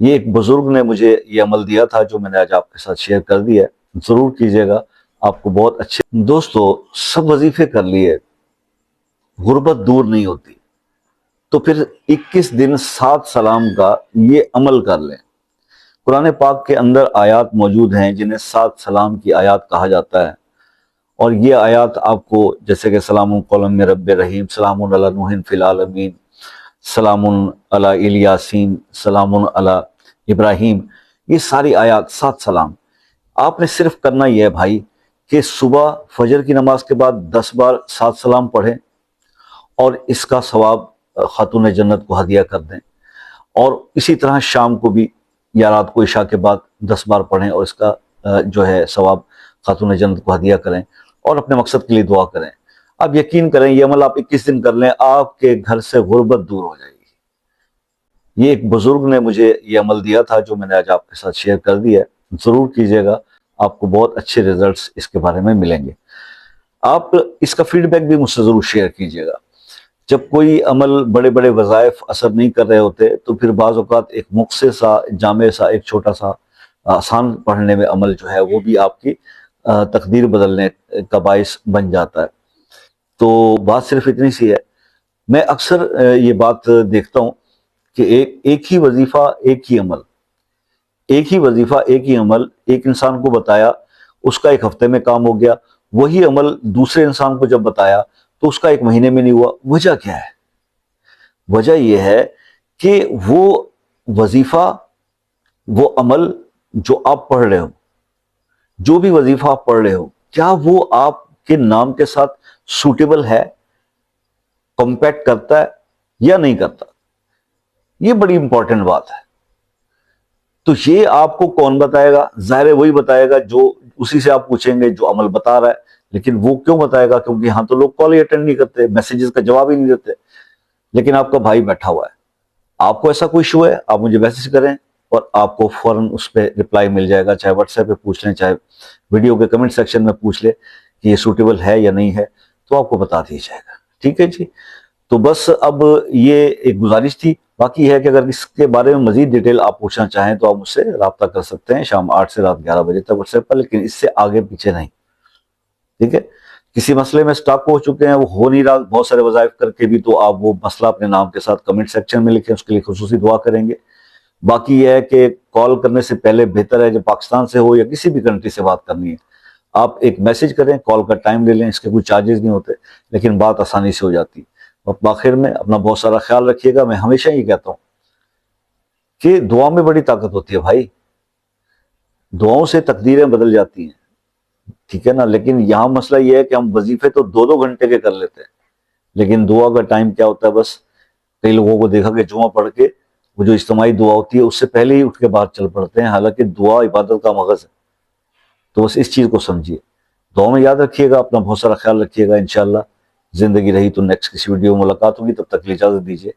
یہ ایک بزرگ نے مجھے یہ عمل دیا تھا جو میں نے آج آپ کے ساتھ شیئر کر دیا ہے، ضرور کیجیے گا، آپ کو بہت اچھے۔ دوستو، سب وظیفے کر لیے، غربت دور نہیں ہوتی، تو پھر 21 دن 7 سلام کا یہ عمل کر لیں۔ قرآن پاک کے اندر آیات موجود ہیں جنہیں 7 سلام کی آیات کہا جاتا ہے، اور یہ آیات آپ کو جیسے کہ سلام قولا من رب رحیم، سلام علی نوح فی العالمین، سلام علی الیاسین، سلام علی ابراہیم، یہ ساری آیات 7 سلام آپ نے صرف کرنا یہ ہے بھائی کہ صبح فجر کی نماز کے بعد 10 بار 7 سلام پڑھیں، اور اس کا ثواب خاتون جنت کو ہدیہ کر دیں، اور اسی طرح شام کو بھی یا رات کو عشاء کے بعد 10 بار پڑھیں اور اس کا جو ہے ثواب خاتون جنت کو ہدیہ کریں، اور اپنے مقصد کے لیے دعا کریں۔ اب یقین کریں یہ عمل آپ 21 دن کر لیں، آپ کے گھر سے غربت دور ہو جائے گی۔ یہ ایک بزرگ نے مجھے یہ عمل دیا تھا جو میں نے آج آپ کے ساتھ شیئر کر دیا ہے، ضرور کیجیے گا، آپ کو بہت اچھے ریزلٹس اس کے بارے میں ملیں گے۔ آپ اس کا فیڈ بیک بھی مجھ سے ضرور شیئر کیجیے گا۔ جب کوئی عمل بڑے بڑے وظائف اثر نہیں کر رہے ہوتے تو پھر بعض اوقات ایک مختصر سا، جامع سا، ایک چھوٹا سا آسان پڑھنے میں عمل جو ہے وہ بھی آپ کی تقدیر بدلنے کا باعث بن جاتا ہے۔ تو بات صرف اتنی سی ہے، میں اکثر یہ بات دیکھتا ہوں کہ ایک ہی وظیفہ ایک ہی عمل، ایک ہی وظیفہ ایک ہی عمل ایک انسان کو بتایا، اس کا 1 ہفتے میں کام ہو گیا، وہی عمل دوسرے انسان کو جب بتایا تو اس کا 1 مہینے میں نہیں ہوا۔ وجہ کیا ہے؟ وجہ یہ ہے کہ وہ وظیفہ، وہ عمل جو آپ پڑھ رہے ہو، جو بھی وظیفہ آپ پڑھ رہے ہو، کیا وہ آپ کے نام کے ساتھ سوٹیبل ہے، کمپیکٹ کرتا ہے یا نہیں کرتا؟ یہ بڑی امپورٹنٹ بات ہے۔ تو یہ آپ کو کون بتائے گا؟ ظاہر ہے وہی بتائے گا جو اسی سے آپ پوچھیں گے جو عمل بتا رہا ہے۔ لیکن وہ کیوں بتائے گا؟ کیونکہ یہاں تو لوگ کال ہی اٹینڈ نہیں کرتے، میسیجز کا جواب ہی نہیں دیتے۔ لیکن آپ کا بھائی بیٹھا ہوا ہے، آپ کو ایسا کوئی ایشو ہے، آپ مجھے میسیج کریں اور آپ کو فوراً اس پہ رپلائی مل جائے گا، چاہے واٹس ایپ پہ پوچھ لیں، چاہے ویڈیو کے کمنٹ سیکشن میں پوچھ لیں کہ یہ سوٹیبل ہے یا نہیں ہے، تو آپ کو بتا دیا جائے گا۔ ٹھیک ہے جی؟ تو بس اب یہ ایک گزارش تھی، باقی ہے کہ اگر اس کے بارے میں مزید ڈیٹیل آپ پوچھنا چاہیں تو آپ مجھ سے رابطہ کر سکتے ہیں شام 8 سے رات 11 بجے تک واٹس ایپ پر، لیکن اس سے آگے پیچھے نہیں۔ ٹھیک ہے؟ کسی مسئلے میں سٹاک ہو چکے ہیں، وہ ہو نہیں رہا بہت سارے وظائف کر کے بھی، تو آپ وہ مسئلہ اپنے نام کے ساتھ کمنٹ سیکشن میں لکھیں، اس کے لیے خصوصی دعا کریں گے۔ باقی یہ ہے کہ کال کرنے سے پہلے بہتر ہے جب پاکستان سے ہو یا کسی بھی کنٹری سے بات کرنی ہے، آپ ایک میسج کریں، کال کا ٹائم لے لیں، اس کے کوئی چارجز نہیں ہوتے، لیکن بات آسانی سے ہو جاتی ہے۔ اور بآخر میں اپنا بہت سارا خیال رکھیے گا۔ میں ہمیشہ یہ کہتا ہوں کہ دعا میں بڑی طاقت ہوتی ہے بھائی، دعاؤں سے تقدیریں بدل جاتی ہیں، ٹھیک ہے نا؟ لیکن یہاں مسئلہ یہ ہے کہ ہم وظیفے تو 2 گھنٹے کے کر لیتے ہیں، لیکن دعا کا ٹائم کیا ہوتا ہے؟ بس کئی لوگوں کو دیکھا کہ جمعہ پڑھ کے وہ جو اجتماعی دعا ہوتی ہے اس سے پہلے ہی اٹھ کے باہر چل پڑتے ہیں، حالانکہ دعا عبادت کا مغز ہے۔ تو بس اس چیز کو سمجھیے، دعا میں یاد رکھیے گا، اپنا بہت سارا خیال رکھیے گا۔ انشاءاللہ زندگی رہی تو نیکسٹ کسی ویڈیو میں ملاقات ہوگی، تب تک کے لیے اجازت دیجیے۔